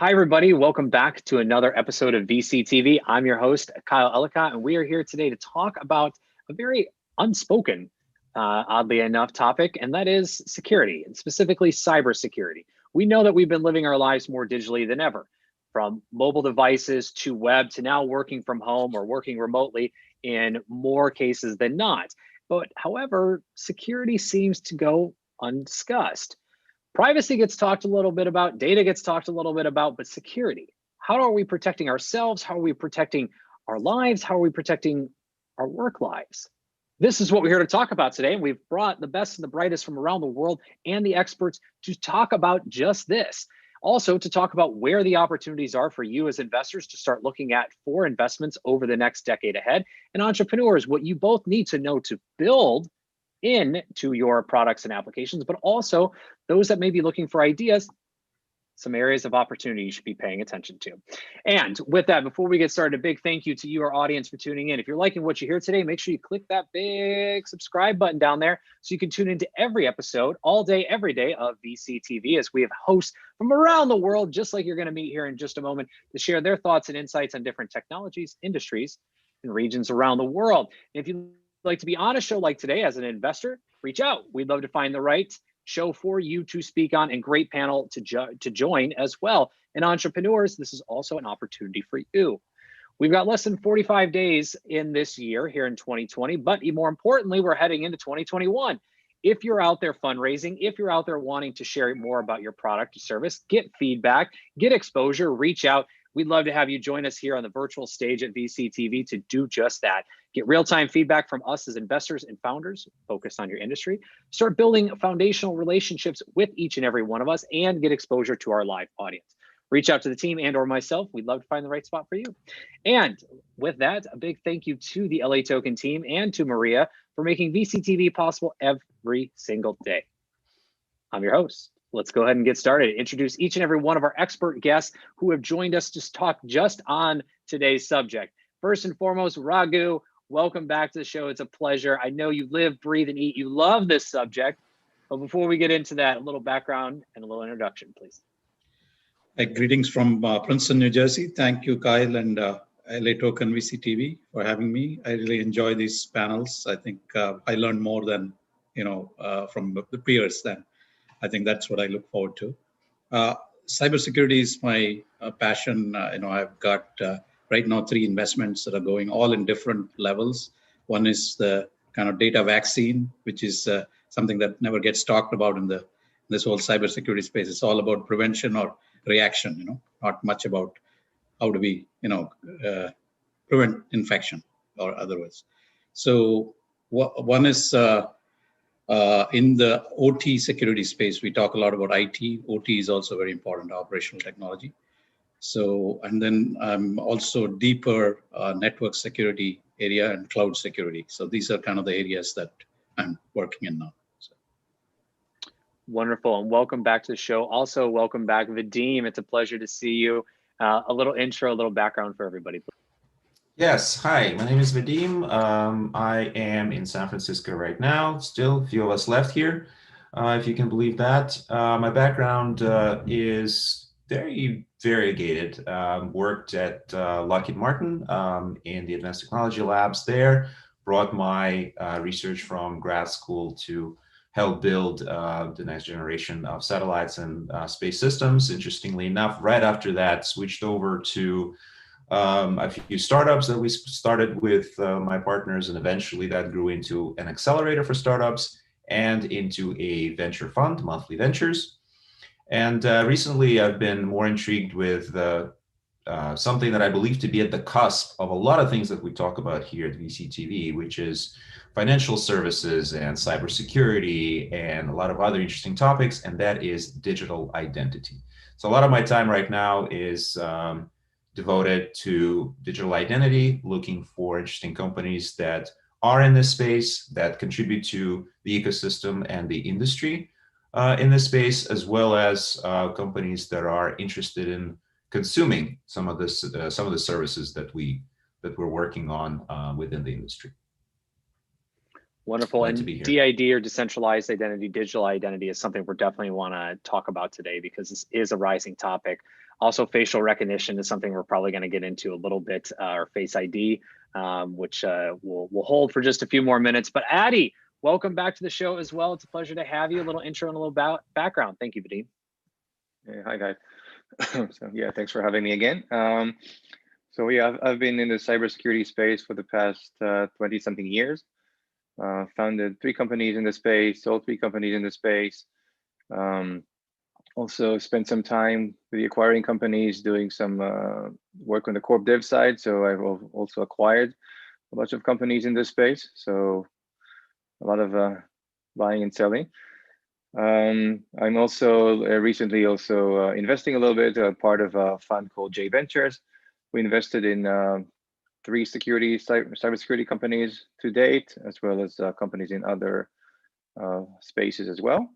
Hi, everybody. Welcome back to another episode of VCTV. I'm your host, Kyle Ellicott, and we are here today to talk about a very unspoken, oddly enough, topic, and that is security, and specifically cybersecurity. We know that we've been living our lives more digitally than ever, from mobile devices to web to now working from home or working remotely in more cases than not. But however, security seems to go undiscussed. Privacy gets talked a little bit about, data gets talked a little bit about, but security, how are we protecting ourselves? How are we protecting our lives? How are we protecting our work lives? This is what we're here to talk about today. And we've brought the best and the brightest from around the world and the experts to talk about just this. Also to talk about where the opportunities are for you as investors to start looking at for investments over the next decade ahead, and entrepreneurs, what you both need to know to build into your products and applications, but also those that may be looking for ideas, some areas of opportunity you should be paying attention to. And with that, before we get started, a big thank you to you, our audience, for tuning in. If you're liking what you hear today, make sure you click that big subscribe button down there so you can tune into every episode all day, every day of VCTV, as we have hosts from around the world, just like you're going to meet here in just a moment, to share their thoughts and insights on different technologies, industries, and regions around the world. And if you'd like to be on a show like today as an investor, reach out. We'd love to find the right show for you to speak on, and great panel to join as well. And entrepreneurs, this is also an opportunity for you. We've got less than 45 days in this year here in 2020, but more importantly, we're heading into 2021. If you're out there fundraising, if you're out there wanting to share more about your product or service, get feedback, get exposure, reach out. We'd love to have you join us here on the virtual stage at VCTV to do just that. Get real-time feedback from us as investors and founders focused on your industry. Start building foundational relationships with each and every one of us, and get exposure to our live audience. Reach out to the team and or myself. We'd love to find the right spot for you. And with that, a big thank you to the LATOKEN team and to Maria for making VCTV possible every single day. I'm your host. Let's go ahead and get started. Introduce each and every one of our expert guests who have joined us to talk just on today's subject. First and foremost, Raghu, welcome back to the show. It's a pleasure. I know you live, breathe, and eat. You love this subject. But before we get into that, a little background and a little introduction, please. Greetings from Princeton, New Jersey. Thank you, Kyle and LATOKEN VCTV for having me. I really enjoy these panels. I think I learned more than, from the peers then. I think that's what I look forward to. Cybersecurity is my passion. I've got right now 3 investments that are going all in different levels. One is the kind of data vaccine, which is something that never gets talked about in this whole cybersecurity space. It's all about prevention or reaction. Not much about how do we prevent infection or otherwise. So one is in the OT security space. We talk a lot about IT. OT is also very important, operational technology. So, and then also deeper network security area and cloud security. So these are kind of the areas that I'm working in now. So. Wonderful, and welcome back to the show. Also, welcome back, Vadim. It's a pleasure to see you. A little intro, a little background for everybody, please. Yes, hi, my name is Vadim. I am in San Francisco right now. Still a few of us left here, if you can believe that. My background is very variegated. Worked at Lockheed Martin in the advanced technology labs there. Brought my research from grad school to help build the next generation of satellites and space systems. Interestingly enough, right after that, switched over to a few startups that we started with my partners, and eventually that grew into an accelerator for startups and into a venture fund, Monthly Ventures. And recently I've been more intrigued with something that I believe to be at the cusp of a lot of things that we talk about here at VCTV, which is financial services and cybersecurity and a lot of other interesting topics, and that is digital identity. So a lot of my time right now is devoted to digital identity, looking for interesting companies that are in this space, that contribute to the ecosystem and the industry in this space, as well as companies that are interested in consuming some of the services that we're working on within the industry. Wonderful. And DID, or decentralized identity, digital identity, is something we're definitely want to talk about today, because this is a rising topic. Also, facial recognition is something we're probably going to get into a little bit, or Face ID, which we'll hold for just a few more minutes. But Addy, welcome back to the show as well. It's a pleasure to have you. A little intro and a little background. Thank you, Vadim. Hey, hi, guys. So yeah, thanks for having me again. So yeah, I've been in the cybersecurity space for the past 20-something years. Founded 3 companies in the space, sold 3 companies in the space. Also spent some time with the acquiring companies, doing some work on the corp dev side. So I've also acquired a bunch of companies in this space. So a lot of buying and selling. I'm also recently investing a little bit, part of a fund called J Ventures. We invested in 3 cybersecurity companies to date, as well as companies in other spaces as well.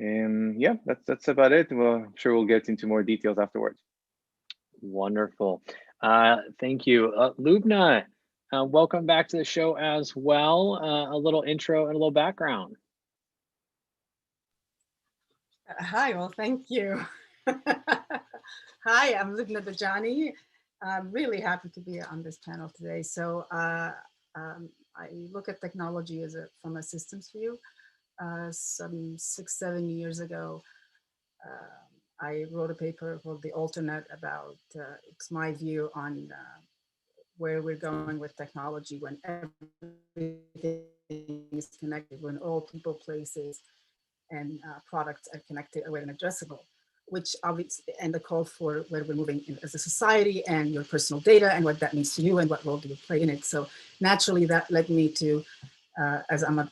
And yeah, that's about it. Well, I'm sure we'll get into more details afterwards. Wonderful. Thank you. Lubna, welcome back to the show as well. A little intro and a little background. Hi, well, thank you. Hi, I'm Lubna Bajani. I'm really happy to be on this panel today. So I look at technology from a systems view. Some 6-7 years ago, I wrote a paper called The Alternate about it's my view on where we're going with technology when everything is connected, when all people, places, and products are connected and addressable, which obviously, and the call for where we're moving in as a society and your personal data and what that means to you and what role do you play in it. So naturally that led me to, as I'm a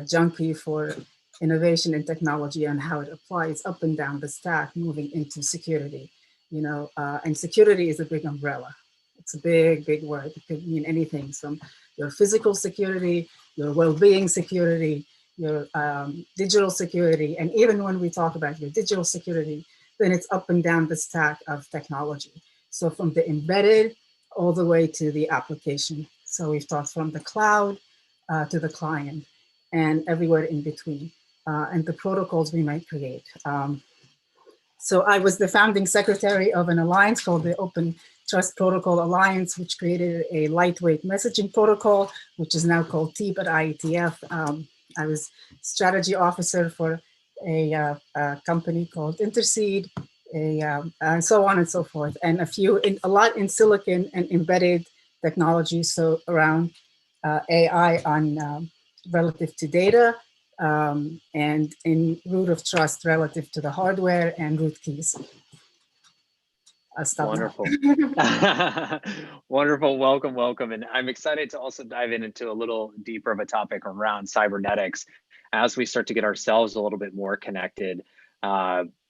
junkie for innovation and technology and how it applies up and down the stack, moving into security, and security is a big umbrella. It's a big, big word. It could mean anything from your physical security, your well-being security, your digital security. And even when we talk about your digital security, then it's up and down the stack of technology. So from the embedded all the way to the application. So we've talked from the cloud to the client and everywhere in between, and the protocols we might create. So I was the founding secretary of an alliance called the Open Trust Protocol Alliance, which created a lightweight messaging protocol, which is now called TEEP at IETF. I was strategy officer for a company called Interseed, and so on and so forth, and a lot in silicon and embedded technology. So around AI on relative to data, and in root of trust relative to the hardware and root keys. I'll stop. Wonderful. Wonderful. Welcome. And I'm excited to also dive into a little deeper of a topic around cybernetics as we start to get ourselves a little bit more connected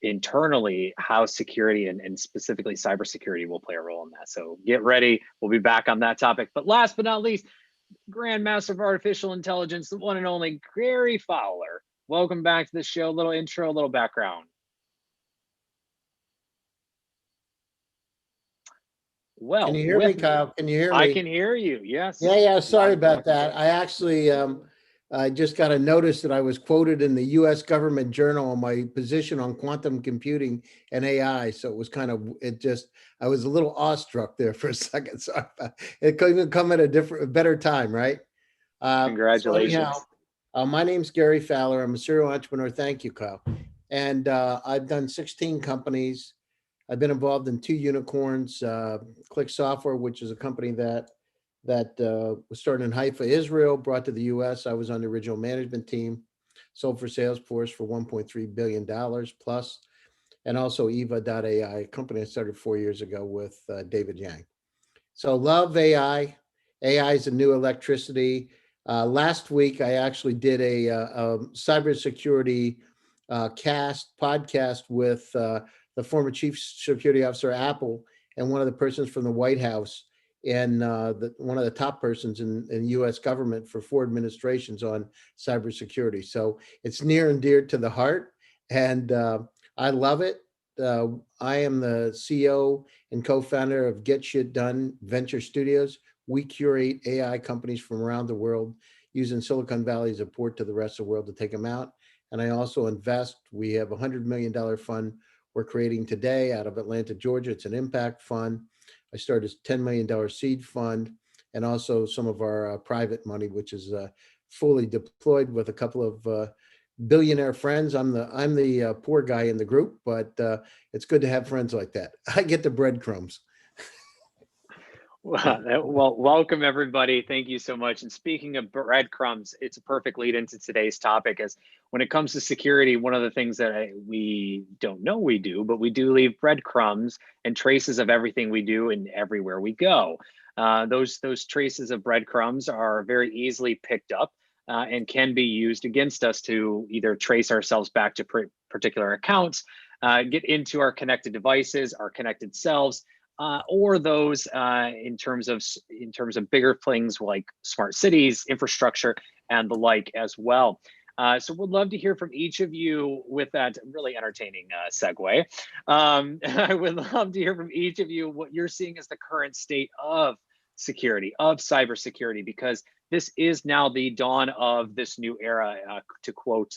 internally, how security and specifically cybersecurity will play a role in that. So get ready. We'll be back on that topic. But last but not least, Grandmaster of Artificial Intelligence, the one and only Gary Fowler. Welcome back to the show. A little intro, a little background. Well, can you hear me, Kyle? Can you hear me? I can hear you. Yes. Yeah. Sorry about that. I actually I just got a notice that I was quoted in the U.S. government journal on my position on quantum computing and AI. So it was I was a little awestruck there for a second. So it couldn't come at a better time, right? Congratulations. So anyhow, my name's Gary Fowler. I'm a serial entrepreneur. Thank you, Kyle. And I've done 16 companies. I've been involved in 2 unicorns, Click Software, which is a company that was started in Haifa, Israel, brought to the US. I was on the original management team, sold for Salesforce for $1.3 billion plus, and also Eva.ai, a company I started 4 years ago with David Yang. So love AI. AI is a new electricity. Last week, I actually did a cybersecurity podcast with the former chief security officer at Apple and one of the persons from the White House and one of the top persons in U.S. government for 4 administrations on cybersecurity. So it's near and dear to the heart, and I love it. I am the CEO and co-founder of Get Shit Done Venture Studios. We curate AI companies from around the world using Silicon Valley as a port to the rest of the world to take them out. And I also invest. We have a $100 million fund we're creating today out of Atlanta, Georgia. It's an impact fund. I started a $10 million seed fund, and also some of our private money, which is fully deployed with a couple of billionaire friends. I'm the poor guy in the group, but it's good to have friends like that. I get the breadcrumbs. Well, welcome everybody. Thank you so much. And speaking of breadcrumbs, it's a perfect lead into today's topic. As when it comes to security, one of the things that we don't know we do, but we do leave breadcrumbs and traces of everything we do and everywhere we go. Those traces of breadcrumbs are very easily picked up and can be used against us to either trace ourselves back to particular accounts, get into our connected devices, our connected selves, or those in terms of bigger things like smart cities, infrastructure, and the like as well. So we'd love to hear from each of you with that really entertaining segue. I would love to hear from each of you what you're seeing as the current state of security, of cybersecurity, because this is now the dawn of this new era. To quote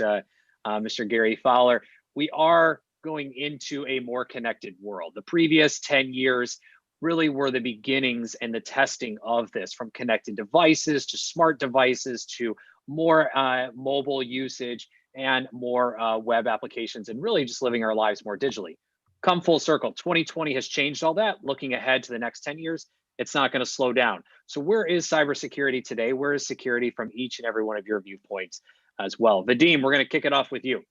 Mr. Gary Fowler, we are going into a more connected world. The previous 10 years really were the beginnings and the testing of this, from connected devices to smart devices to more mobile usage and more web applications, and really just living our lives more digitally. Come full circle, 2020 has changed all that. Looking ahead to the next 10 years, it's not going to slow down. So where is cybersecurity today? Where is security from each and every one of your viewpoints as well? Vadim, we're going to kick it off with you.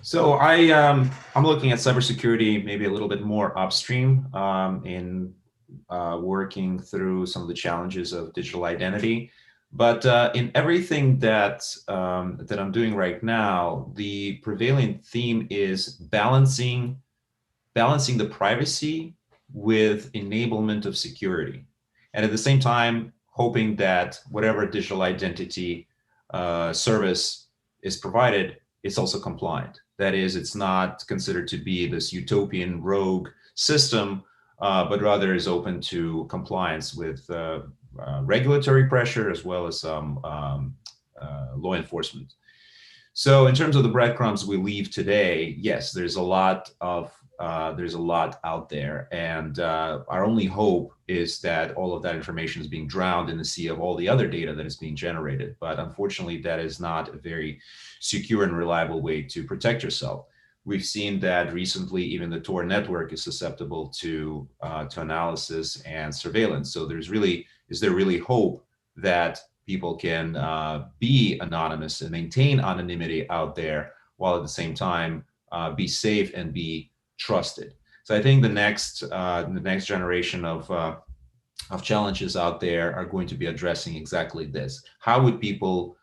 So I'm looking at cybersecurity maybe a little bit more upstream in working through some of the challenges of digital identity. But in everything that I'm doing right now, the prevailing theme is balancing the privacy with enablement of security, and at the same time hoping that whatever digital identity service is provided, it's also compliant. That is, it's not considered to be this utopian rogue system, but rather is open to compliance with regulatory pressure as well as some law enforcement. So in terms of the breadcrumbs we leave today, yes, there's a lot out there, and our only hope is that all of that information is being drowned in the sea of all the other data that is being generated. But unfortunately, that is not a very secure and reliable way to protect yourself. We've seen that recently, even the Tor network is susceptible to analysis and surveillance. So is there really hope that people can be anonymous and maintain anonymity out there while at the same time be safe and be trusted? So I think the next generation of challenges out there are going to be addressing exactly this. How could people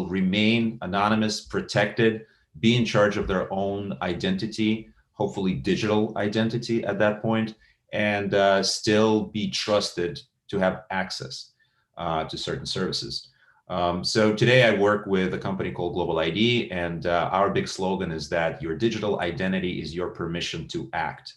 remain anonymous, protected, be in charge of their own identity, hopefully digital identity at that point, and still be trusted to have access to certain services. So today I work with a company called Global ID, and our big slogan is that your digital identity is your permission to act.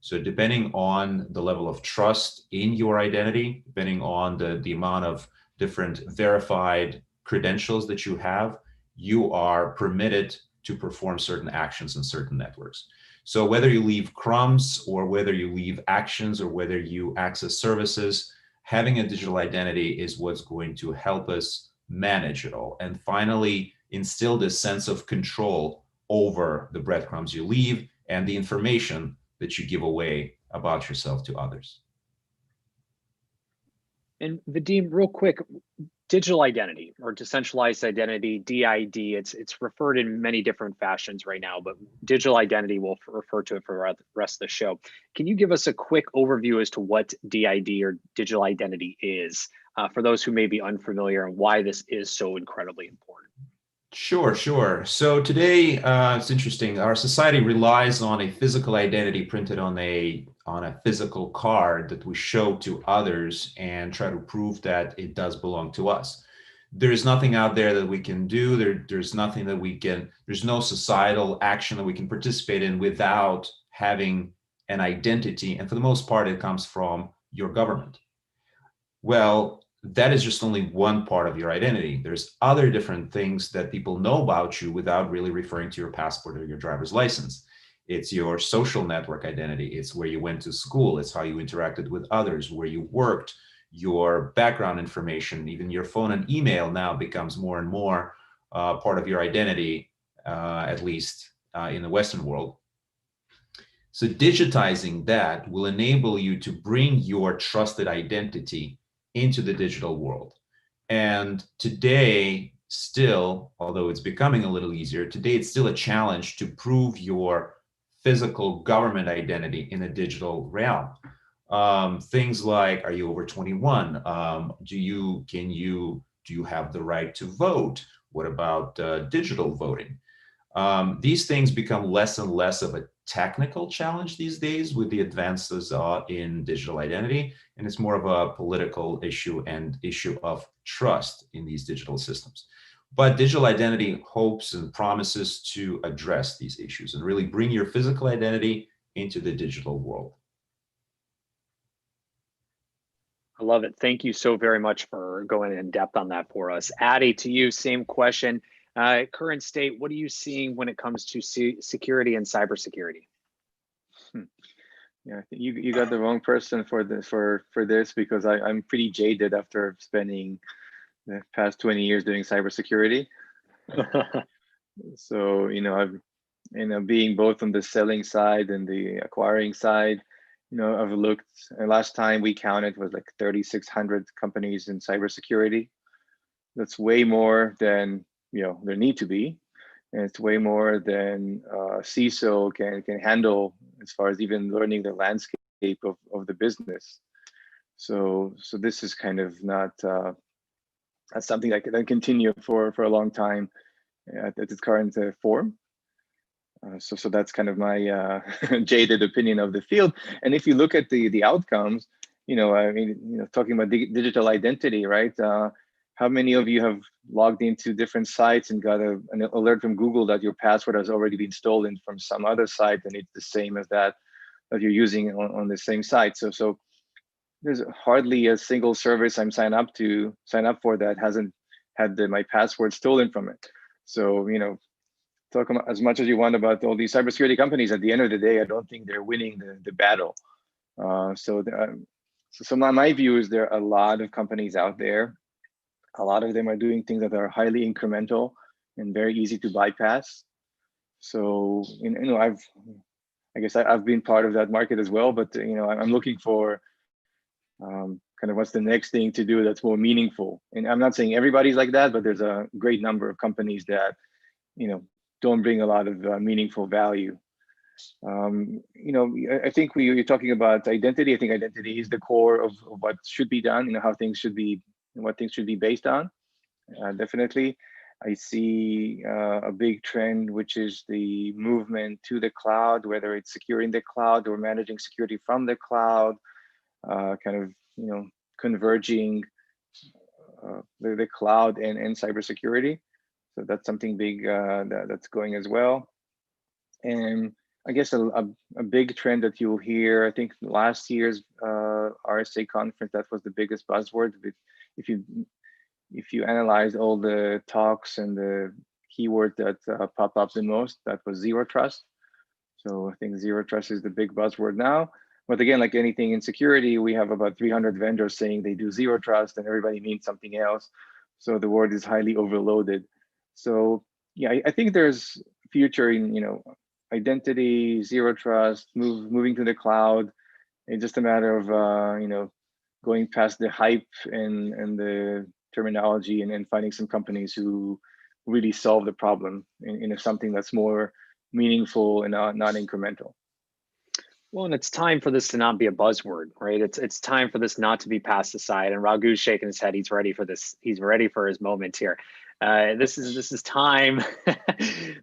So depending on the level of trust in your identity, depending on the amount of different verified credentials that you have, you are permitted to perform certain actions in certain networks. So whether you leave crumbs or whether you leave actions or whether you access services, having a digital identity is what's going to help us manage it all, and finally instill this sense of control over the breadcrumbs you leave and the information that you give away about yourself to others. And Vadim, real quick, digital identity or decentralized identity, DID, it's referred in many different fashions right now, but digital identity we'll refer to it for the rest of the show. Can you give us a quick overview as to what DID or digital identity is for those who may be unfamiliar, and why this is so incredibly important? Sure. So today, it's interesting. Our society relies on a physical identity printed on a physical card that we show to others and try to prove that it does belong to us. There's nothing out there that we can do. There's nothing that there's no societal action that we can participate in without having an identity. And for the most part, it comes from your government. Well, that is just only one part of your identity. There's other different things that people know about you without really referring to your passport or your driver's license. It's your social network identity. It's where you went to school. It's how you interacted with others, where you worked, your background information, even your phone and email now becomes more and more part of your identity, at least in the Western world. So digitizing that will enable you to bring your trusted identity into the digital world. And today, still, although it's becoming a little easier, today it's still a challenge to prove your physical government identity in a digital realm. Things like, are you over 21? Do you have the right to vote? What about digital voting? These things become less and less of a technical challenge these days with the advances in digital identity, and it's more of a political issue and issue of trust in these digital systems. But digital identity hopes and promises to address these issues and really bring your physical identity into the digital world. I love it. Thank you so very much for going in depth on that for us. Addy, to you, same question. Current state, what are you seeing when it comes to security and cybersecurity? Yeah, I think you got the wrong person for this because I'm pretty jaded after spending the past 20 years doing cybersecurity. So I've being both on the selling side and the acquiring side. I've looked. Last time we counted was like 3,600 companies in cybersecurity. That's way more than there need to be, and it's way more than CISO can handle as far as even learning the landscape of the business. So this is kind of not that's something that can continue for a long time at its current form. So that's kind of my jaded opinion of the field. And if you look at the outcomes, talking about digital identity, right? How many of you have logged into different sites and got an alert from Google that your password has already been stolen from some other site, and it's the same as that you're using on the same site? So there's hardly a single service I'm sign up for that hasn't had my password stolen from it. So talk as much as you want about all these cybersecurity companies. At the end of the day, I don't think they're winning the battle. So my view is there are a lot of companies out there. A lot of them are doing things that are highly incremental and very easy to bypass. So I guess I've been part of that market as well. But I'm looking for kind of what's the next thing to do that's more meaningful. And I'm not saying everybody's like that, but there's a great number of companies that don't bring a lot of meaningful value. I think you're talking about identity. I think identity is the core of what should be done, how things should be, and what things should be based on. Definitely. I see a big trend, which is the movement to the cloud, whether it's securing the cloud or managing security from the cloud, kind of, converging the cloud and cybersecurity. So that's something big that's going as well. And I guess a big trend that you'll hear, I think last year's RSA conference, that was the biggest buzzword. If you analyze all the talks and the keywords that pop up the most, that was zero trust. So I think zero trust is the big buzzword now. But again, like anything in security, we have about 300 vendors saying they do zero trust, and everybody means something else. So the word is highly overloaded. So yeah, I think there's future in identity, zero trust, moving to the cloud. It's just a matter of going past the hype and the terminology, and then finding some companies who really solve the problem in something that's more meaningful and not incremental. Well, and it's time for this to not be a buzzword, right? It's time for this not to be passed aside. And Raghu's shaking his head. He's ready for this. He's ready for his moment here. This is time.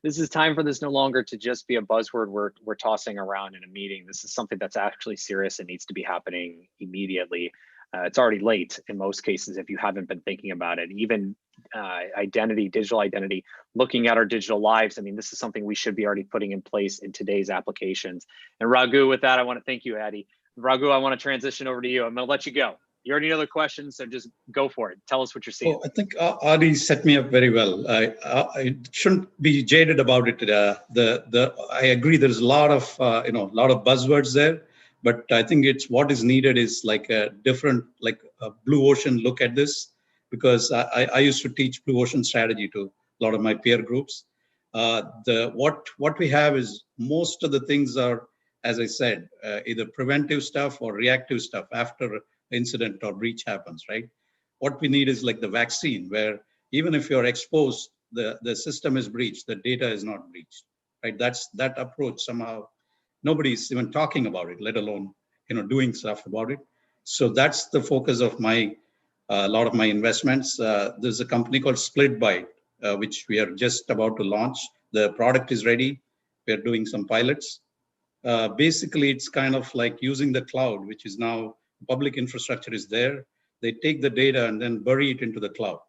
This is time for this no longer to just be a buzzword we're tossing around in a meeting. This is something that's actually serious and needs to be happening immediately. It's already late in most cases if you haven't been thinking about it. Even identity, digital identity, looking at our digital lives. I mean, this is something we should be already putting in place in today's applications. And Raghu, with that, I want to thank you, Addy. Raghu, I want to transition over to you. I'm going to let you go. You already know the questions, so just go for it. Tell us what you're seeing. Oh, I think Adi set me up very well. I shouldn't be jaded about it. I agree. There's a lot of a lot of buzzwords there, but I think it's what is needed is like a different, like a blue ocean look at this, because I used to teach blue ocean strategy to a lot of my peer groups. What we have is most of the things are, as I said, either preventive stuff or reactive stuff after incident or breach happens, right? What we need is like the vaccine, where even if you're exposed, the system is breached, the data is not breached, right? That's that approach. Somehow nobody's even talking about it, let alone doing stuff about it. So that's the focus of my a lot of my investments. There's a company called Splitbyte, which we are just about to launch. The product is ready. We're doing some pilots. Basically, it's kind of like using the cloud, which is now public infrastructure is there. They take the data and then bury it into the cloud.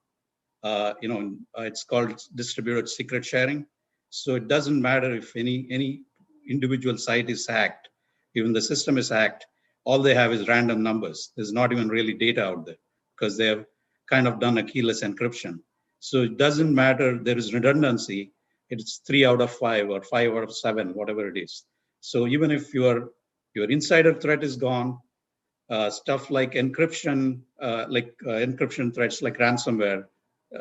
It's called distributed secret sharing. So it doesn't matter if any individual site is hacked, even the system is hacked. All they have is random numbers. There's not even really data out there because they have kind of done a keyless encryption. So it doesn't matter. There is redundancy. It's 3 out of 5 or 5 out of 7, whatever it is. So even if your insider threat is gone, stuff like encryption, encryption threats like ransomware,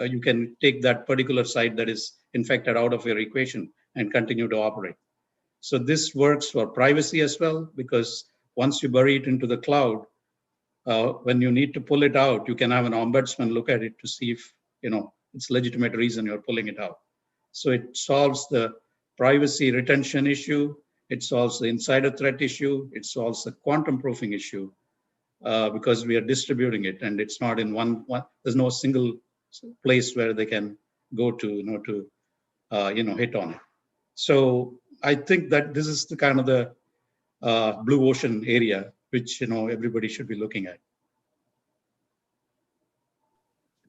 you can take that particular site that is infected out of your equation and continue to operate. So this works for privacy as well, because once you bury it into the cloud, when you need to pull it out, you can have an ombudsman look at it to see if it's legitimate reason you're pulling it out. So it solves the privacy retention issue. It solves the insider threat issue. It solves the quantum proofing issue, because we are distributing it and it's not in one. There's no single place where they can go to hit on it. So I think that this is the kind of the blue ocean area which everybody should be looking at.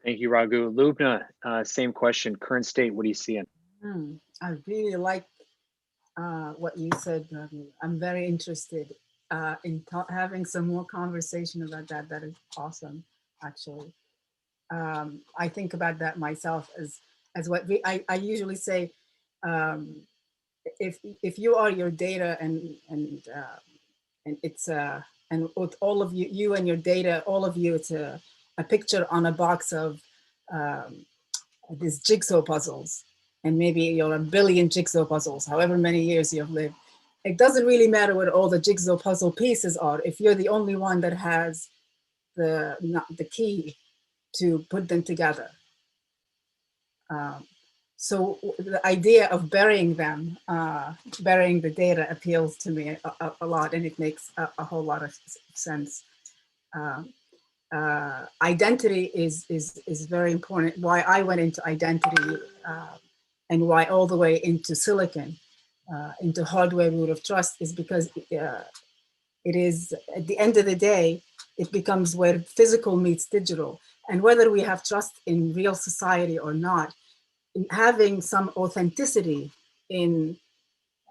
Thank you, Raghu. Lubna, same question. Current state, what are you seeing? I really like what you said, Raghu. I'm very interested in having some more conversation about that. That is awesome, actually. I think about that myself as what I usually say. If you are your data and it's and with all of you and your data, all of you, it's a picture on a box of these jigsaw puzzles, and maybe you're a billion jigsaw puzzles, however many years you've lived. It doesn't really matter what all the jigsaw puzzle pieces are if you're the only one that has the key to put them together. So the idea of burying them, burying the data, appeals to me a lot, and it makes a whole lot of sense. Identity is very important. Why I went into identity and why all the way into silicon, into hardware root of trust, is because it is, at the end of the day, it becomes where physical meets digital. And whether we have trust in real society or not, having some authenticity in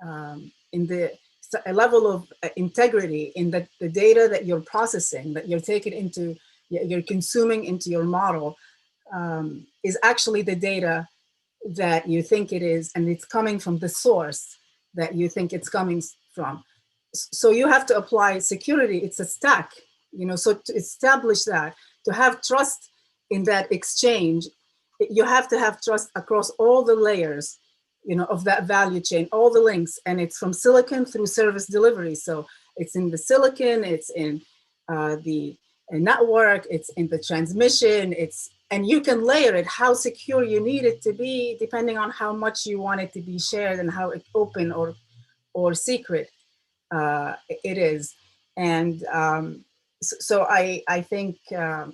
a level of integrity in the data that you're processing, that you're taking into, you're consuming into your model, is actually the data that you think it is, and it's coming from the source that you think it's coming from. So you have to apply security. It's a stack, so to establish that, to have trust in that exchange, you have to have trust across all the layers, of that value chain, all the links, and it's from silicon through service delivery. So it's in the silicon, it's in the network, it's in the transmission, and you can layer it how secure you need it to be, depending on how much you want it to be shared and how open or secret it is. And so I think the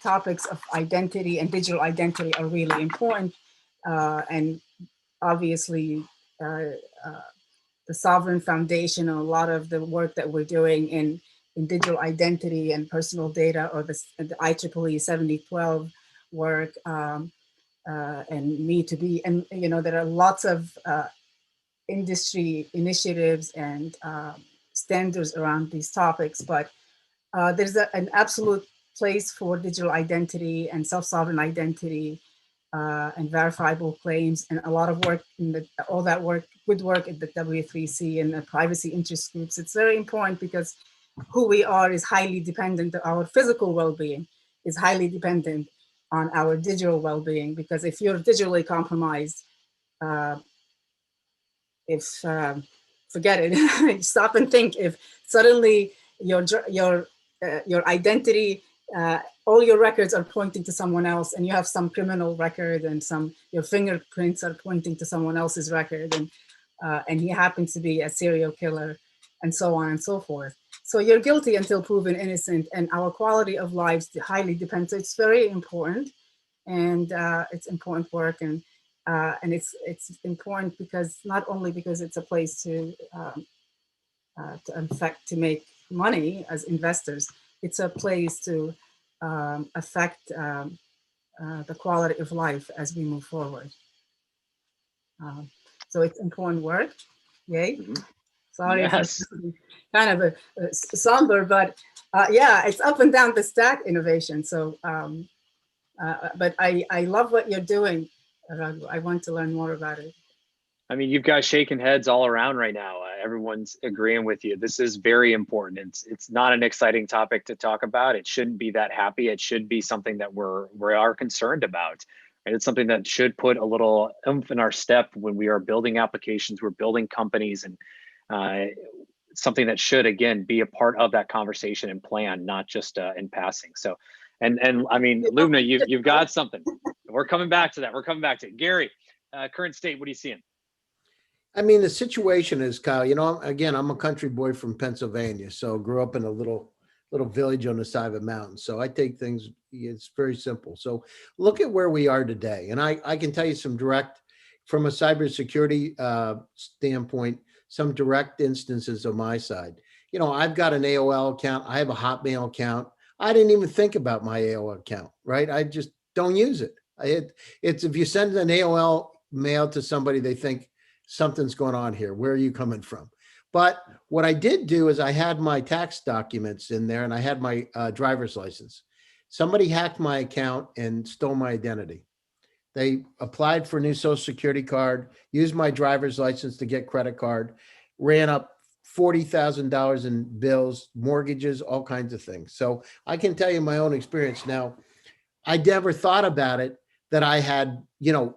topics of identity and digital identity are really important. And obviously, the Sovereign Foundation and a lot of the work that we're doing in digital identity and personal data, or the IEEE 7012 work, and Me2B, and there are lots of industry initiatives and standards around these topics. But there's an absolute place for digital identity and self-sovereign identity and verifiable claims, and a lot of work in all that work, good work at the W3C and the privacy interest groups. It's very important because who we are is highly dependent, our physical well-being is highly dependent on our digital well-being, because if you're digitally compromised, forget it. Stop and think. If suddenly your identity, all your records are pointing to someone else, and you have some criminal record, and your fingerprints are pointing to someone else's record, and he happens to be a serial killer, and so on and so forth. So you're guilty until proven innocent, and our quality of lives highly depends. So it's very important, and it's important work, and it's important because not only because it's a place to make money as investors, it's a place to affect the quality of life as we move forward. So it's important work. Yay. Mm-hmm. Sorry, yes. For kind of a somber, but yeah, it's up and down the stack innovation. So, but I love what you're doing. I want to learn more about it. I mean, you've got shaking heads all around right now. Everyone's agreeing with you. This is very important. It's not an exciting topic to talk about. It shouldn't be that happy. It should be something that we are concerned about. And it's something that should put a little oomph in our step when we are building applications, we're building companies, and something that should, again, be a part of that conversation and plan, not just in passing. So, and I mean, Lubna, you've got something. We're coming back to that. We're coming back to it. Gary, current state, what are you seeing? I mean, the situation is, Kyle, you know, again, I'm a country boy from Pennsylvania, so grew up in a little village on the side of a mountain. So I take things, it's very simple. So look at where we are today. And I can tell you some direct, from a cybersecurity standpoint, some direct instances on my side. You know, I've got an AOL account. I have a Hotmail account. I didn't even think about my AOL account, right? I just don't use it. It's if you send an AOL mail to somebody, they think, something's going on here. Where are you coming from? But what I did do is I had my tax documents in there and I had my driver's license. Somebody hacked my account and stole my identity. They applied for a new social security card, used my driver's license to get credit card, ran up $40,000 in bills, mortgages, all kinds of things. So I can tell you my own experience. Now, I never thought about it that I had, you know,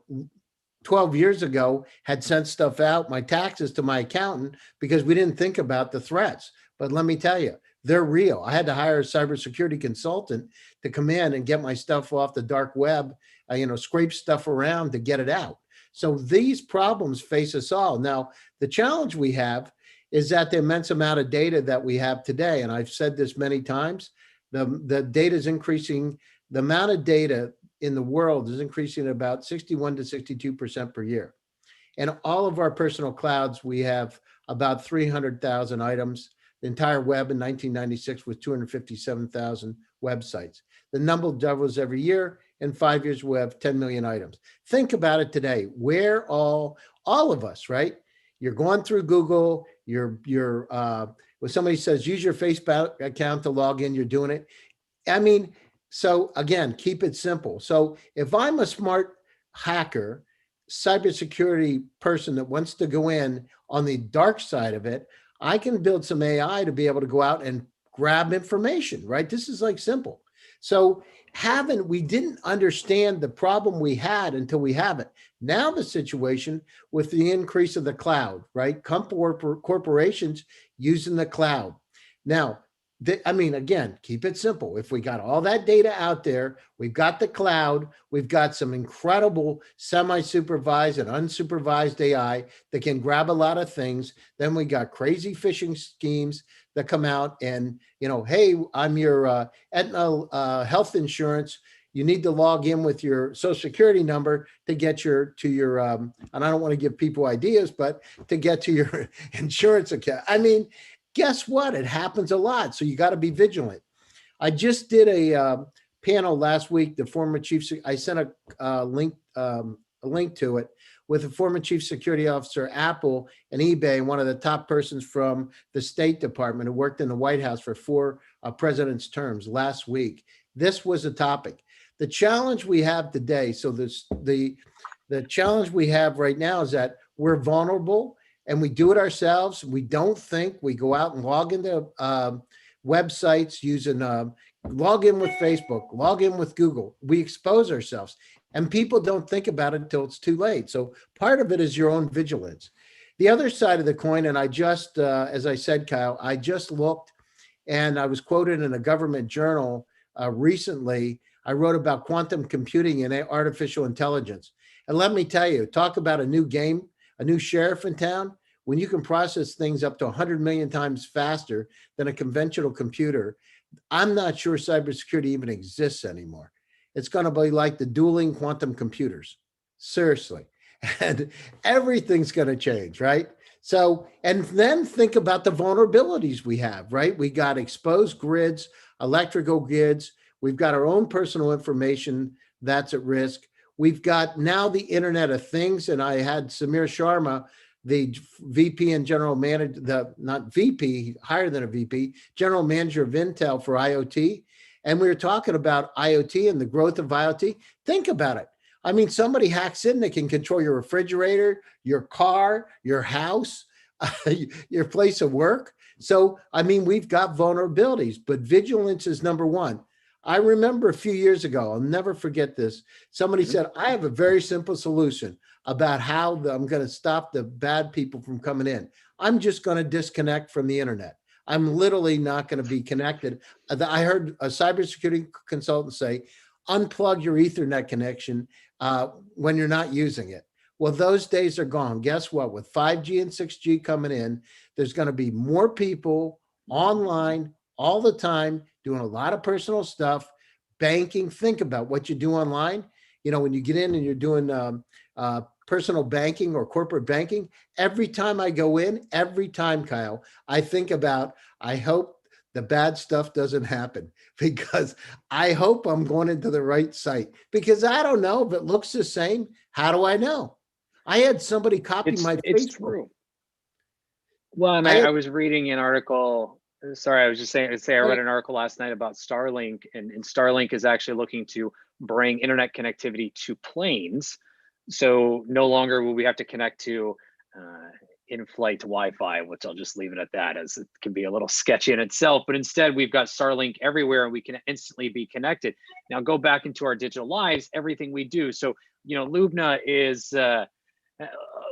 12 years ago had sent stuff out, my taxes, to my accountant because we didn't think about the threats. But let me tell you, they're real. I had to hire a cybersecurity consultant to come in and get my stuff off the dark web, you know, scrape stuff around to get it out. So these problems face us all. Now, the challenge we have is that the immense amount of data that we have today, and I've said this many times, the data is increasing. The amount of data in the world is increasing at about 61 to 62% per year. And all of our personal clouds, we have about 300,000 items. The entire web in 1996 was 257,000 websites. The number doubles every year. In 5 years, we'll have 10 million items. Think about it today. Where all of us, right? You're going through Google, when somebody says, use your Facebook account to log in, you're doing it. I mean, so again, keep it simple. So if I'm a smart hacker, cybersecurity person that wants to go in on the dark side of it, I can build some AI to be able to go out and grab information, right? This is like simple. So we didn't understand the problem we had until we have it. Now the situation with the increase of the cloud, right? Corporations using the cloud. Now, I mean, again, keep it simple. If we got all that data out there, we've got the cloud, we've got some incredible semi-supervised and unsupervised AI that can grab a lot of things. Then we got crazy phishing schemes that come out and, you know, hey, I'm your Aetna health insurance. You need to log in with your social security number to get and I don't want to give people ideas, but to get to your insurance account. I mean, guess what? It happens a lot. So you got to be vigilant. I just did a panel last week. The former chief, I sent a link to it, with a former chief security officer, Apple and eBay, and one of the top persons from the State Department who worked in the White House for 4 presidents' terms last week. This was a topic. The challenge we have today, so the challenge we have right now is that we're vulnerable and we do it ourselves. We don't think. We go out and log into websites using, log in with Facebook, log in with Google. We expose ourselves and people don't think about it until it's too late. So part of it is your own vigilance. The other side of the coin, and I just, as I said, Kyle, I just looked and I was quoted in a government journal recently. I wrote about quantum computing and artificial intelligence. And let me tell you, talk about a new game, a new sheriff in town, when you can process things up to 100 million times faster than a conventional computer. I'm not sure cybersecurity even exists anymore. It's going to be like the dueling quantum computers, seriously. And everything's going to change, right? So, and then think about the vulnerabilities we have, right? We got exposed grids, electrical grids. We've got our own personal information that's at risk. We've got now the Internet of Things. And I had Samir Sharma, the VP and general manager, not VP, higher than a VP, general manager of Intel for IoT. And we were talking about IoT and the growth of IoT. Think about it. I mean, somebody hacks in that can control your refrigerator, your car, your house, your place of work. So, I mean, we've got vulnerabilities, but vigilance is number one. I remember a few years ago, I'll never forget this. Somebody said, I have a very simple solution about how I'm going to stop the bad people from coming in. I'm just going to disconnect from the internet. I'm literally not going to be connected. I heard a cybersecurity consultant say, unplug your Ethernet connection when you're not using it. Well, those days are gone. Guess what? With 5G and 6G coming in, there's going to be more people online all the time doing a lot of personal stuff, banking. Think about what you do online. You know, when you get in and you're doing personal banking or corporate banking, every time I go in, every time, Kyle, I think about, I hope the bad stuff doesn't happen, because I hope I'm going into the right site, because I don't know if it looks the same. How do I know? I had somebody copy my Facebook. It's true. Well, and I was reading an article. Sorry, I was just saying, I read an article last night about Starlink, and Starlink is actually looking to bring internet connectivity to planes. So no longer will we have to connect to in-flight Wi-Fi, which I'll just leave it at that, as it can be a little sketchy in itself. But instead, we've got Starlink everywhere, and we can instantly be connected. Now go back into our digital lives, everything we do. So, you know, Lubna is a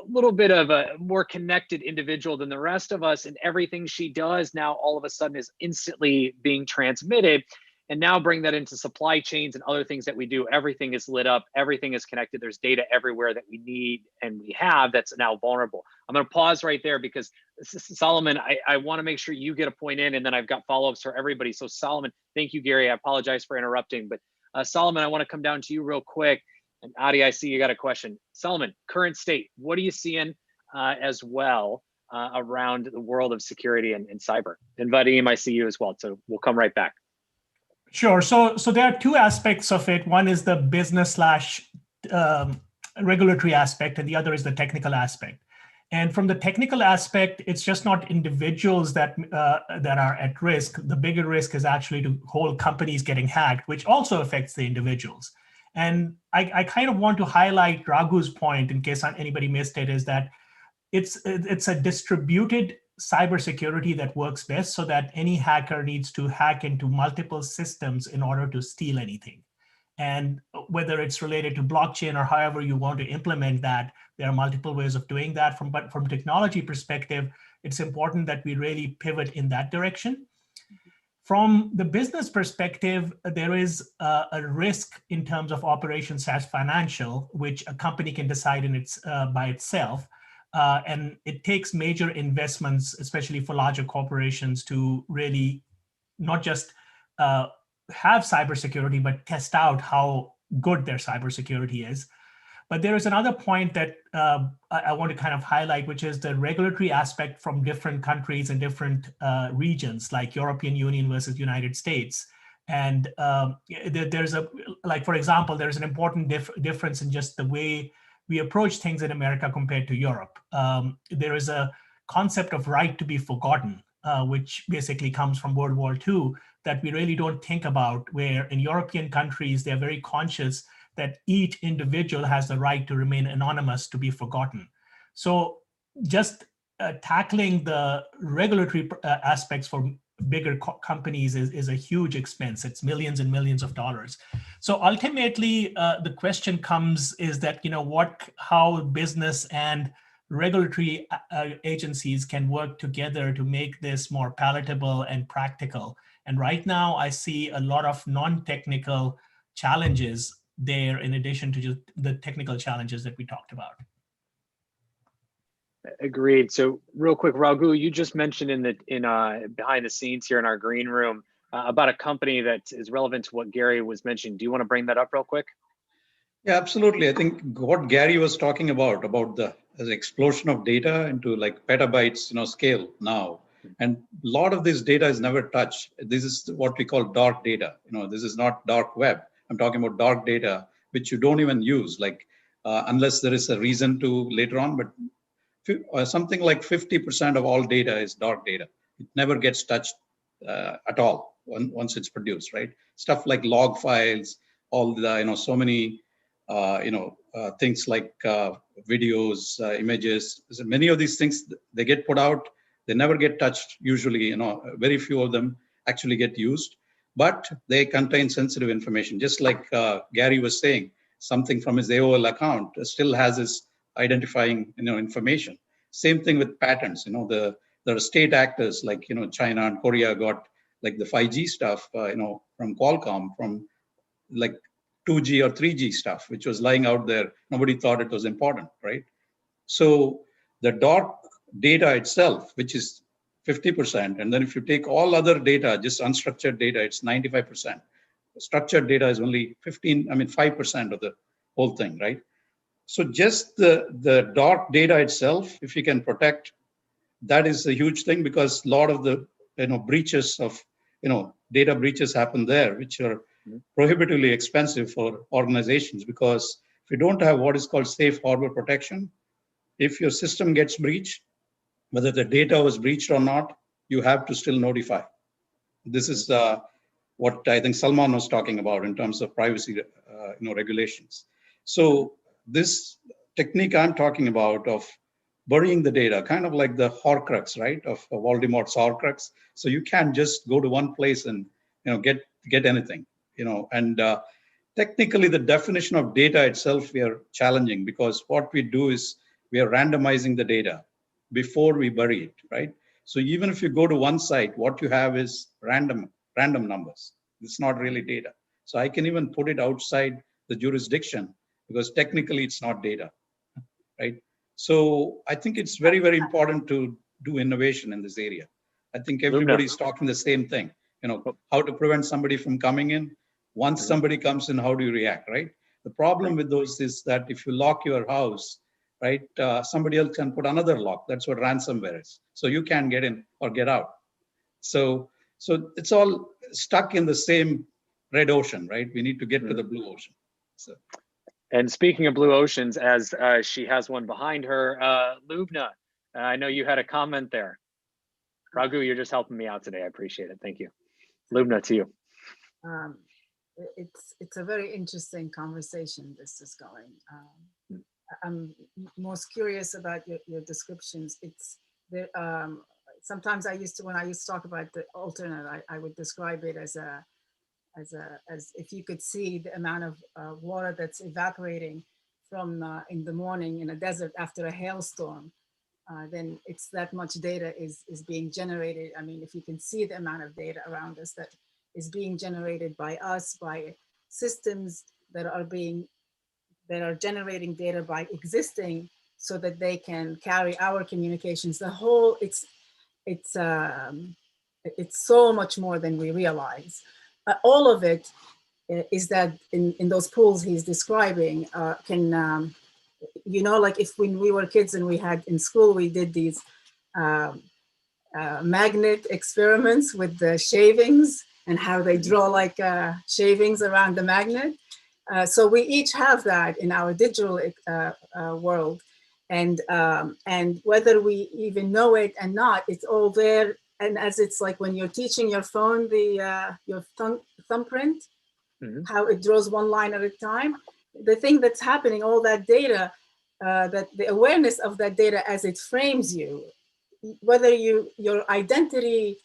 little bit of a more connected individual than the rest of us, and everything she does now all of a sudden is instantly being transmitted. And now bring that into supply chains and other things that we do. Everything is lit up, everything is connected. There's data everywhere that we need and we have that's now vulnerable. I'm going to pause right there because Solomon, I want to make sure you get a point in, and then I've got follow-ups for everybody. So Solomon, thank you, Gary. I apologize for interrupting, but Solomon, I want to come down to you real quick. And Adi, I see you got a question. Solomon, current state, what are you seeing as well around the world of security and cyber? And Vadim, I see you as well. So we'll come right back. Sure. So there are two aspects of it. One is the business / regulatory aspect, and the other is the technical aspect. And from the technical aspect, it's just not individuals that are at risk. The bigger risk is actually to whole companies getting hacked, which also affects the individuals. And I kind of want to highlight Raghu's point, in case anybody missed it, is that it's a distributed cybersecurity that works best, so that any hacker needs to hack into multiple systems in order to steal anything. And whether it's related to blockchain or however you want to implement that, there are multiple ways of doing that. But from technology perspective, it's important that we really pivot in that direction. From the business perspective, there is a risk in terms of operations / financial, which a company can decide by itself. And it takes major investments, especially for larger corporations, to really not just have cybersecurity, but test out how good their cybersecurity is. But there is another point that I want to kind of highlight, which is the regulatory aspect from different countries and different regions, like European Union versus United States. And there's for example, there's an important difference in just the way we approach things in America compared to Europe. There is a concept of right to be forgotten, which basically comes from World War II, that we really don't think about, where in European countries, they're very conscious that each individual has the right to remain anonymous, to be forgotten. So just tackling the regulatory aspects for bigger companies is a huge expense. It's millions and millions of dollars. So ultimately, the question comes is that, how business and regulatory agencies can work together to make this more palatable and practical. And right now, I see a lot of non-technical challenges there, in addition to just the technical challenges that we talked about. Agreed. So real quick, Raghu, you just mentioned in behind the scenes here in our green room about a company that is relevant to what Gary was mentioning. Do you want to bring that up real quick? Yeah, absolutely. I think what Gary was talking about the explosion of data into like petabytes, scale now. And a lot of this data is never touched. This is what we call dark data. This is not dark web. I'm talking about dark data, which you don't even use, like unless there is a reason to later on. But something like 50% of all data is dark data. It never gets touched at all once it's produced, right? Stuff like log files, all the, so many, things like videos, images. So many of these things, they get put out, they never get touched usually, very few of them actually get used, but they contain sensitive information. Just like Gary was saying, something from his AOL account still has his identifying, information. Same thing with patents. There are state actors like, China and Korea got like the 5G stuff, from Qualcomm, from like 2G or 3G stuff, which was lying out there. Nobody thought it was important, right? So the dark data itself, which is 50%, and then if you take all other data, just unstructured data, it's 95%. Structured data is only 5% of the whole thing, right? So just the dark data itself, if you can protect, that is a huge thing, because a lot of the breaches of data breaches happen there, which are prohibitively expensive for organizations, because if you don't have what is called safe harbor protection, if your system gets breached, whether the data was breached or not, you have to still notify. This is what I think Salman was talking about in terms of privacy regulations. So this technique I'm talking about of burying the data, kind of like the Horcrux, right, of Voldemort's Horcrux. So you can't just go to one place and get anything, and technically the definition of data itself we are challenging, because what we do is we are randomizing the data before we bury it, right? So even if you go to one site, what you have is random numbers. It's not really data. So I can even put it outside the jurisdiction, because technically it's not data, right? So I think it's very, very important to do innovation in this area. I think everybody's talking the same thing, how to prevent somebody from coming in. Once somebody comes in, how do you react, right? The problem with those is that if you lock your house, right, somebody else can put another lock. That's what ransomware is. So you can't get in or get out. So it's all stuck in the same red ocean, right? We need to get to the blue ocean. So. And speaking of blue oceans, as she has one behind her, Lubna, I know you had a comment there. Raghu, you're just helping me out today. I appreciate it. Thank you. Lubna, to you. It's a very interesting conversation this is going. I'm most curious about your descriptions. It's there. Sometimes when I used to talk about the alternate, I would describe it as if you could see the amount of water that's evaporating from in the morning in a desert after a hailstorm, then it's that much data is being generated. I mean, if you can see the amount of data around us that is being generated by us, by systems that are generating data by existing, so that they can carry our communications. The whole it's so much more than we realize. All of it is that in those pools he's describing can, like if when we were kids and we had in school, we did these magnet experiments with the shavings and how they draw like shavings around the magnet. So we each have that in our digital world, and whether we even know it and not, it's all there. And as it's like when you're teaching your phone your thumbprint, how it draws one line at a time. The thing that's happening, all that data, that the awareness of that data as it frames you, whether your identity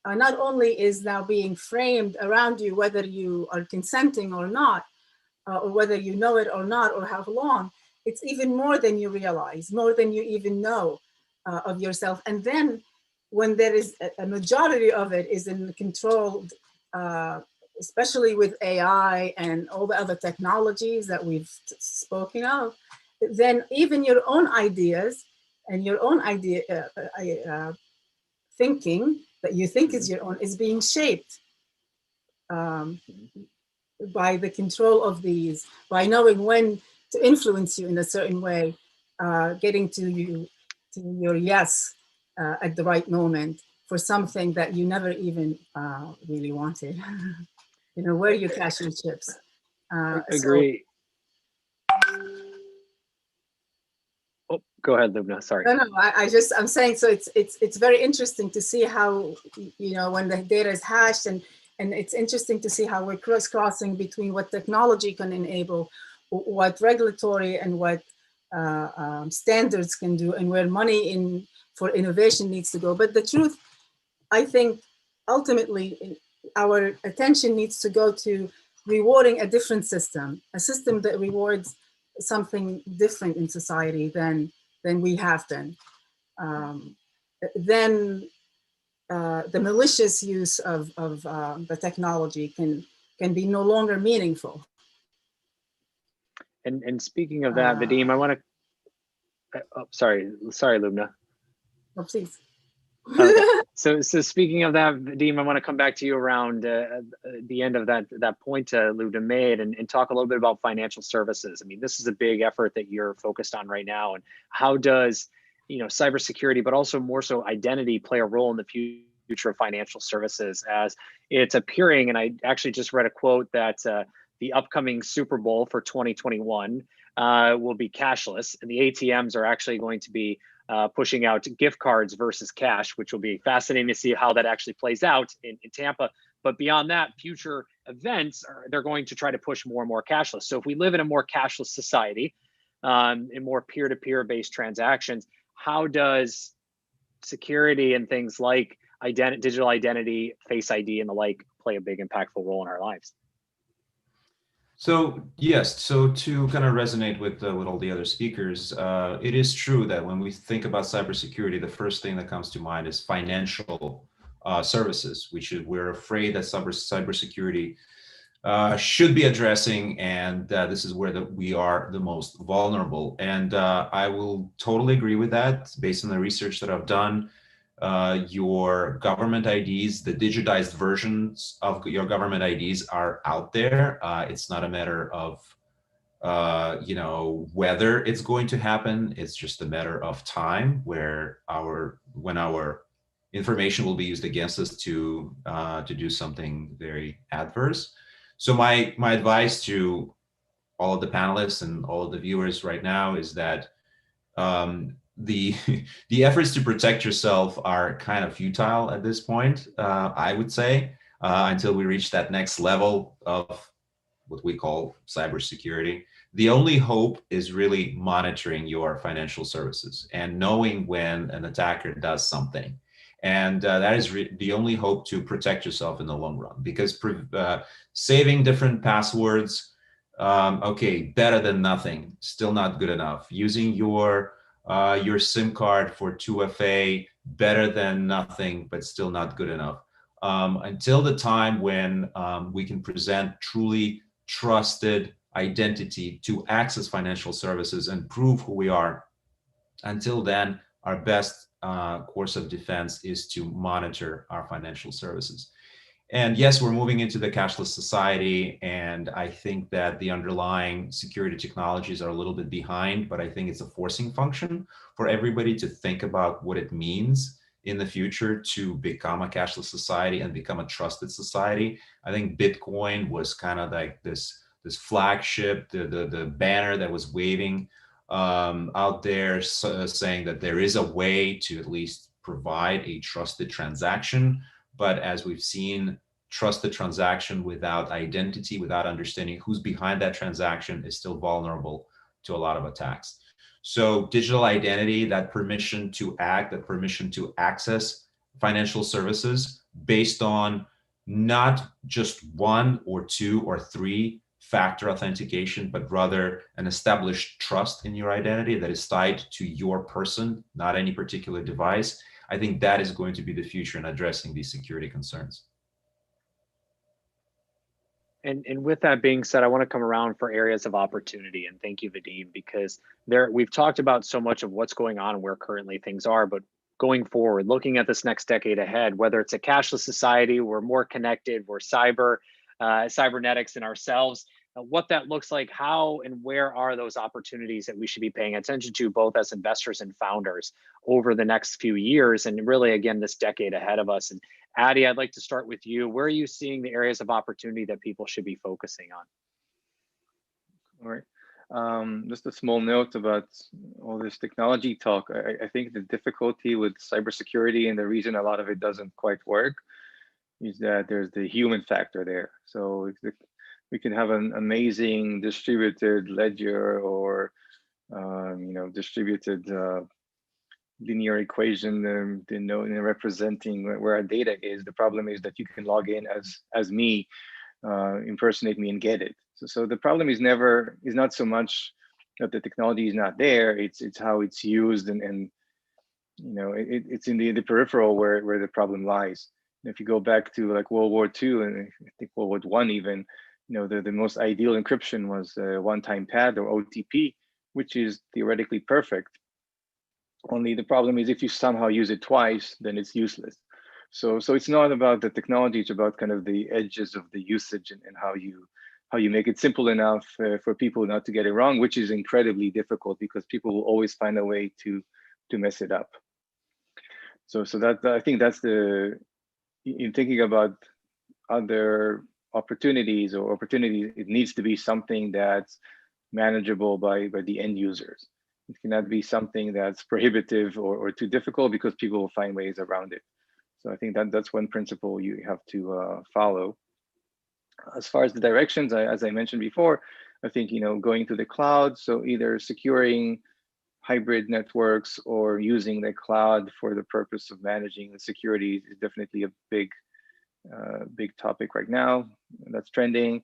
not only is now being framed around you, whether you are consenting or not, or whether you know it or not, or how long, it's even more than you realize, more than you even know of yourself. And then when there is a majority of it is in controlled, especially with AI and all the other technologies that we've spoken of, then even your own ideas and your own thinking that you think is your own is being shaped by the control of these, by knowing when to influence you in a certain way, getting to your yes at the right moment for something that you never even really wanted. You know, where you cash your chips. Agree. Oh, go ahead, Lubna. Sorry. No, I'm saying, so it's very interesting to see how, you know, when the data is hashed, and it's interesting to see how we're crossing between what technology can enable, what regulatory and what standards can do, and where money for innovation needs to go. But the truth, I think, ultimately, our attention needs to go to rewarding a different system, a system that rewards something different in society than we have been. Then the malicious use of the technology can be no longer meaningful. And speaking of that, Vadim, I want to. Oh, sorry, Lubna. Oh, please. Okay. So speaking of that, Vadim, I want to come back to you around the end of that point Lubna made, and talk a little bit about financial services. I mean, this is a big effort that you're focused on right now, and how does, you know, cybersecurity, but also more so identity, play a role in the future of financial services as it's appearing? And I actually just read a quote that the upcoming Super Bowl for 2021 will be cashless, and the ATMs are actually going to be pushing out gift cards versus cash, which will be fascinating to see how that actually plays out in Tampa. But beyond that, future events, they're going to try to push more and more cashless. So if we live in a more cashless society, in more peer-to-peer based transactions, how does security and things like digital identity, Face ID, and the like play a big impactful role in our lives? So yes, so to kind of resonate with all the other speakers, it is true that when we think about cybersecurity, the first thing that comes to mind is financial services, which we're afraid that cybersecurity should be addressing, and this is where we are the most vulnerable. And I will totally agree with that. Based on the research that I've done, your government IDs, the digitized versions of your government IDs are out there. It's not a matter of you know, whether it's going to happen. It's just a matter of time when our information will be used against us to do something very adverse. So my advice to all of the panelists and all of the viewers right now is that the efforts to protect yourself are kind of futile at this point, I would say, until we reach that next level of what we call cybersecurity. The only hope is really monitoring your financial services and knowing when an attacker does something. And that is the only hope to protect yourself in the long run, because saving different passwords, okay, better than nothing, still not good enough. Using your SIM card for 2FA, better than nothing, but still not good enough. Until the time when we can present truly trusted identity to access financial services and prove who we are, until then, our best course of defense is to monitor our financial services. And yes, we're moving into the cashless society, and I think that the underlying security technologies are a little bit behind, but I think it's a forcing function for everybody to think about what it means in the future to become a cashless society and become a trusted society. I think Bitcoin was kind of like this this flagship, the banner that was waving out there, saying that there is a way to at least provide a trusted transaction. But as we've seen, trusted transaction without identity, without understanding who's behind that transaction, is still vulnerable to a lot of attacks. So digital identity, that permission to act, that permission to access financial services based on not just one or two or three factor authentication, but rather an established trust in your identity that is tied to your person, not any particular device. I think that is going to be the future in addressing these security concerns. And with that being said, I want to come around for areas of opportunity. And thank you, Vadim, because we've talked about so much of what's going on and where currently things are, but going forward, looking at this next decade ahead, whether it's a cashless society, we're more connected, we're cybernetics in ourselves, what that looks like, how and where are those opportunities that we should be paying attention to, both as investors and founders over the next few years, and really, again, this decade ahead of us. And Adi, I'd like to start with you. Where are you seeing the areas of opportunity that people should be focusing on? All right. Just a small note about all this technology talk. I think the difficulty with cybersecurity, and the reason a lot of it doesn't quite work, is that there's the human factor there. So we can have an amazing distributed ledger or distributed linear equation representing where our data is. The problem is that you can log in as me, impersonate me, and get it. So the problem is not so much that the technology is not there. It's how it's used, and it's in the peripheral where the problem lies. And if you go back to like World War II, and I think World War I even, the most ideal encryption was one-time pad or OTP, which is theoretically perfect. Only the problem is if you somehow use it twice, then it's useless. So it's not about the technology, it's about kind of the edges of the usage and how you make it simple enough for people not to get it wrong, which is incredibly difficult because people will always find a way to mess it up. So that, I think that's in thinking about other opportunities, it needs to be something that's manageable by the end users. It cannot be something that's prohibitive or too difficult, because people will find ways around it. So I think that's one principle you have to follow. As far as the directions, as I mentioned before, I think going to the cloud, so either securing hybrid networks or using the cloud for the purpose of managing the security is definitely a big topic right now. That's trending.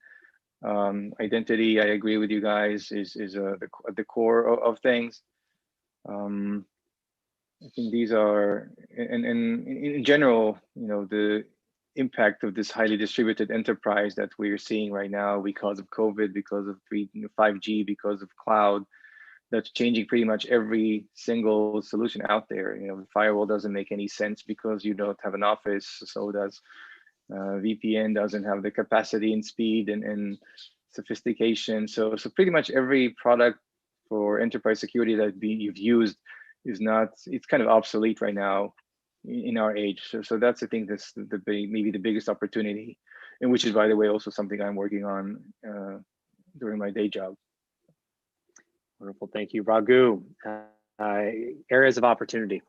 Identity, I agree with you guys, is the core of things. I think these are, and in general, the impact of this highly distributed enterprise that we're seeing right now because of COVID, because of 5G, because of cloud, that's changing pretty much every single solution out there. The firewall doesn't make any sense because you don't have an office. So does VPN doesn't have the capacity and speed and sophistication. So pretty much every product for enterprise security that you've used it's kind of obsolete right now in our age. So that's, I think, that's maybe the biggest opportunity, and which is, by the way, also something I'm working on during my day job. Wonderful, thank you. Raghu, areas of opportunity.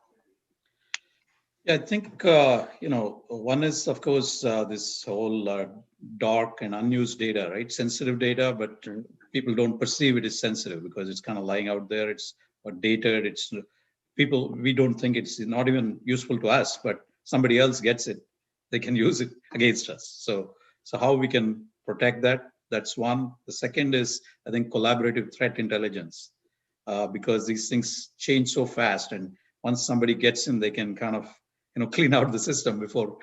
Yeah, I think, one is, of course, this whole dark and unused data, right? Sensitive data, but people don't perceive it as sensitive because it's kind of lying out there. It's dated. We don't think it's not even useful to us, but somebody else gets it. They can use it against us. So how we can protect that? That's one. The second is, I think, collaborative threat intelligence, because these things change so fast, and once somebody gets in, they can kind of clean out the system before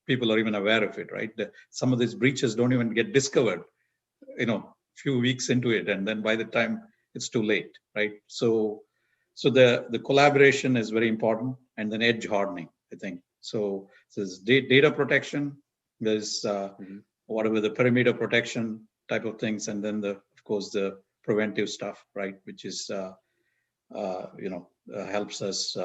people are even aware of it, right? Some of these breaches don't even get discovered, few weeks into it, and then by the time it's too late, right? So the collaboration is very important, and then edge hardening, I think. So there's data protection, there's whatever the perimeter protection type of things, and then of course the preventive stuff, right? Which is helps us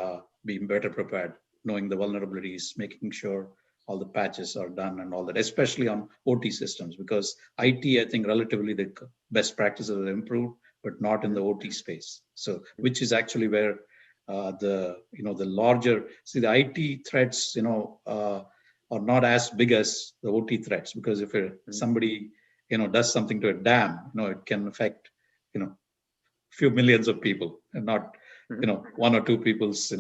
be better prepared, knowing the vulnerabilities, making sure all the patches are done and all that, especially on OT systems, because IT, I think relatively the best practices are improved, but not in the OT space. So, which is actually where the larger, see, the IT threats, are not as big as the OT threats, because if somebody, does something to a dam, it can affect, few millions of people and not, one or two people's,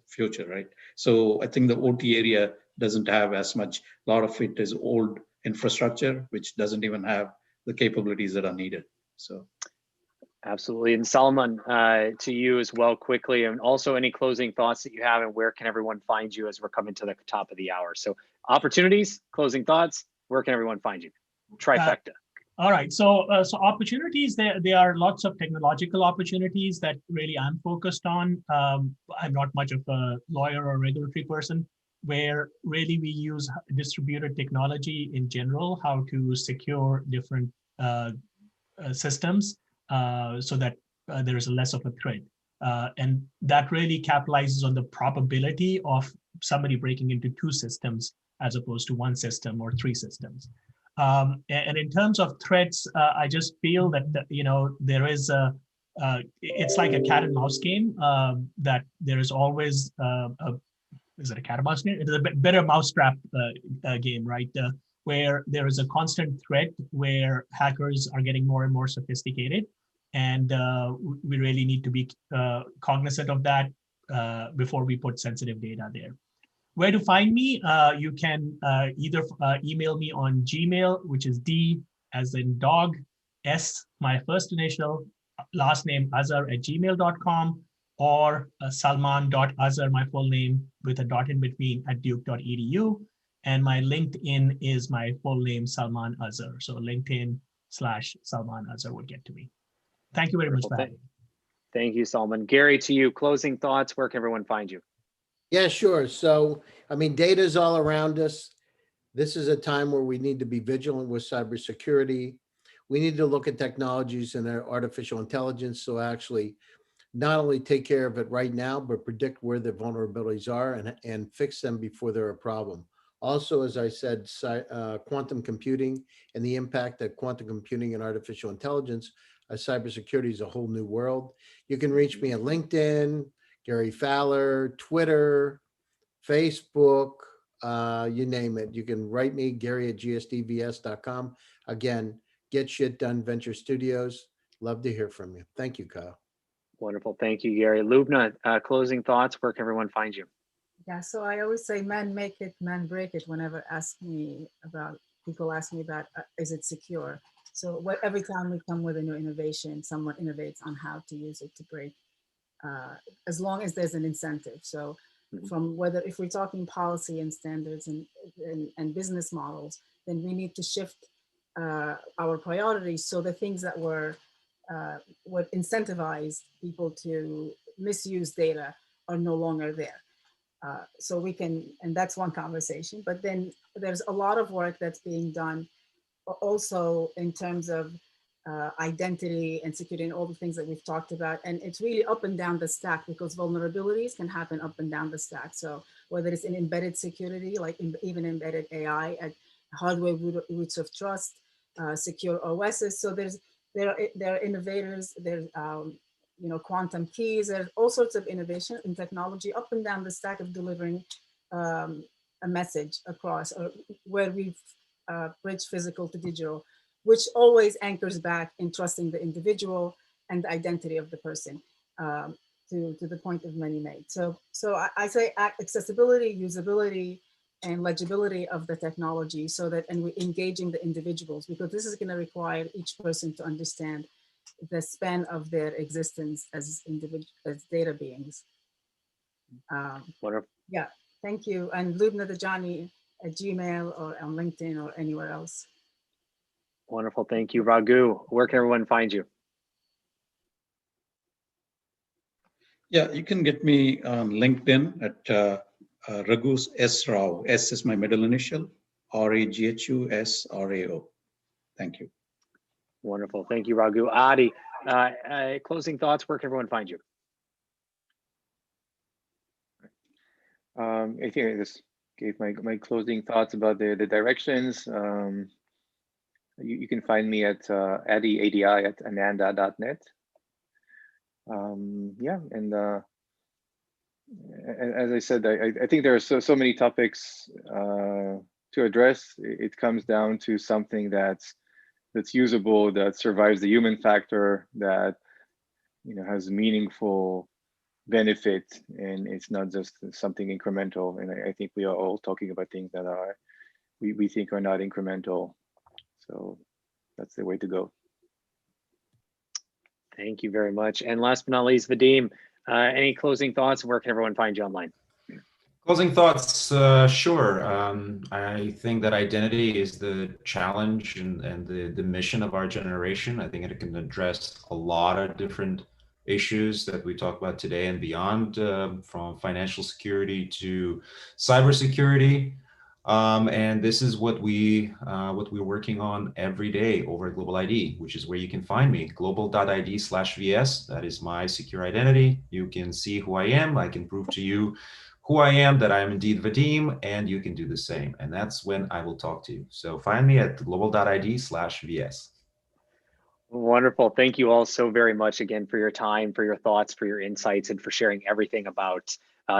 future, right? So I think the OT area doesn't have as much. A lot of it is old infrastructure, which doesn't even have the capabilities that are needed. So. Absolutely. And Salman, to you as well, quickly, and also any closing thoughts that you have, and where can everyone find you as we're coming to the top of the hour? So opportunities, closing thoughts, where can everyone find you? Trifecta. All right. So opportunities, there are lots of technological opportunities that really I'm focused on. I'm not much of a lawyer or regulatory person, where really we use distributed technology in general, how to secure different systems so that there is less of a threat. And that really capitalizes on the probability of somebody breaking into two systems as opposed to one system or three systems. And in terms of threats, I just feel that, there is it's like a cat and mouse game, that there is always is it a cat and mouse game? It is a better mousetrap game, right? Where there is a constant threat, where hackers are getting more and more sophisticated. And we really need to be cognizant of that before we put sensitive data there. Where to find me? You can either email me on Gmail, which is D as in dog, S, my first initial, last name Azhar @gmail.com, or salman.azhar, my full name with a dot in between, @duke.edu. And my LinkedIn is my full name, Salman Azhar. So LinkedIn/Salman Azhar would get to me. Thank you very much for having me. Thank you, Salman. Gary, to you, closing thoughts, where can everyone find you? Yeah, sure. So, data is all around us. This is a time where we need to be vigilant with cybersecurity. We need to look at technologies and artificial intelligence. So actually not only take care of it right now, but predict where the vulnerabilities are and fix them before they're a problem. Also, as I said, quantum computing and the impact that quantum computing and artificial intelligence, cybersecurity is a whole new world. You can reach me at LinkedIn, Gary Fowler, Twitter, Facebook, you name it. You can write me, Gary@gsdvs.com. Again, Get Shit Done Venture Studios. Love to hear from you. Thank you, Kyle. Wonderful. Thank you, Gary. Lubna, closing thoughts, where can everyone find you? Yeah, so I always say men make it, men break it whenever people ask me about, is it secure? So every time we come with a new innovation, someone innovates on how to use it to break, as long as there's an incentive. So from if we're talking policy and standards and business models, then we need to shift our priorities. So the things that would incentivize people to misuse data are no longer there. So we can, and that's one conversation, but then there's a lot of work that's being done also in terms of identity and security and all the things that we've talked about. And it's really up and down the stack, because vulnerabilities can happen up and down the stack. So whether it's in embedded security, like even embedded AI, at hardware roots of trust, secure OSs. So there are innovators, there's quantum keys, there's all sorts of innovation in technology up and down the stack of delivering a message across, or where we've bridged physical to digital, which always anchors back in trusting the individual and the identity of the person, to the point of many made. So I say accessibility, usability, and legibility of the technology, so that, and we're engaging the individuals, because this is going to require each person to understand the span of their existence as data beings. Yeah, thank you. And Lubna Dajani at Gmail or on LinkedIn or anywhere else. Wonderful, thank you. Raghu, where can everyone find you? Yeah, you can get me on LinkedIn at Raghu S. Rao. S is my middle initial, RAGHUSRAO. Thank you. Wonderful, thank you, Raghu. Adi, closing thoughts, where can everyone find you? I think this gave my closing thoughts about the directions. You can find me at adi@ananda.net. Yeah, and as I said, I think there are so many topics to address. It comes down to something that's usable, that survives the human factor, that has meaningful benefit, and it's not just something incremental. And I think we are all talking about things that we think are not incremental. So that's the way to go. Thank you very much. And last but not least, Vadim, any closing thoughts? Where can everyone find you online? Closing thoughts, sure. I think that identity is the challenge and the mission of our generation. I think it can address a lot of different issues that we talk about today and beyond, from financial security to cybersecurity. And this is what we're working on every day over at Global ID, which is where you can find me, global.id/VS. That is my secure identity. You can see who I am. I can prove to you who I am, that I am indeed Vadim, and you can do the same. And that's when I will talk to you. So find me at global.id/VS. Wonderful. Thank you all so very much again for your time, for your thoughts, for your insights, and for sharing everything about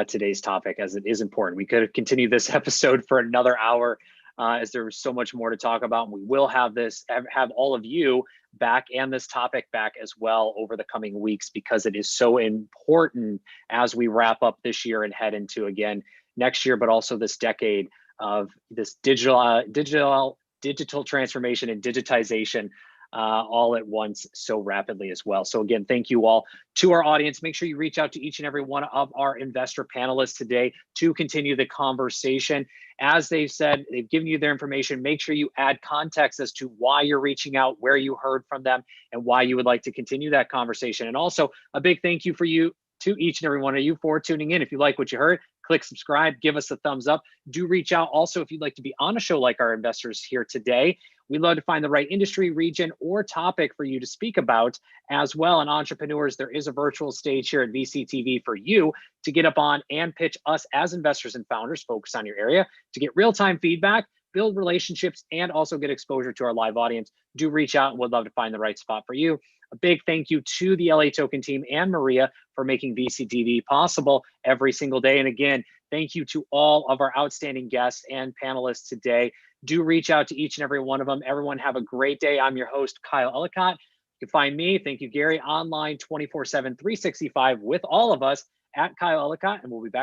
today's topic, as it is important. We could have continued this episode for another hour, as there was so much more to talk about. And we will have all of you back and this topic back as well over the coming weeks, because it is so important as we wrap up this year and head into, again, next year, but also this decade of this digital transformation and digitization all at once so rapidly as well. So again, thank you all. To our audience, make sure you reach out to each and every one of our investor panelists today to continue the conversation. As they've said, they've given you their information. Make sure you add context as to why you're reaching out, where you heard from them, and why you would like to continue that conversation. And also a big thank you to each and every one of you for tuning in. If you like what you heard, click subscribe, give us a thumbs up. Do reach out also if you'd like to be on a show like our investors here today. We'd love to find the right industry, region, or topic for you to speak about as well. And entrepreneurs, there is a virtual stage here at VCTV for you to get up on and pitch us as investors and founders focused on your area, to get real-time feedback, build relationships, and also get exposure to our live audience. Do reach out, and we'd love to find the right spot for you. A big thank you to the LATOKEN team and Maria for making VCTV possible every single day. And again, thank you to all of our outstanding guests and panelists today. Do reach out to each and every one of them. Everyone have a great day. I'm your host, Kyle Ellicott. You can find me, thank you, Gary, online 24/7, 365 with all of us at Kyle Ellicott, and we'll be back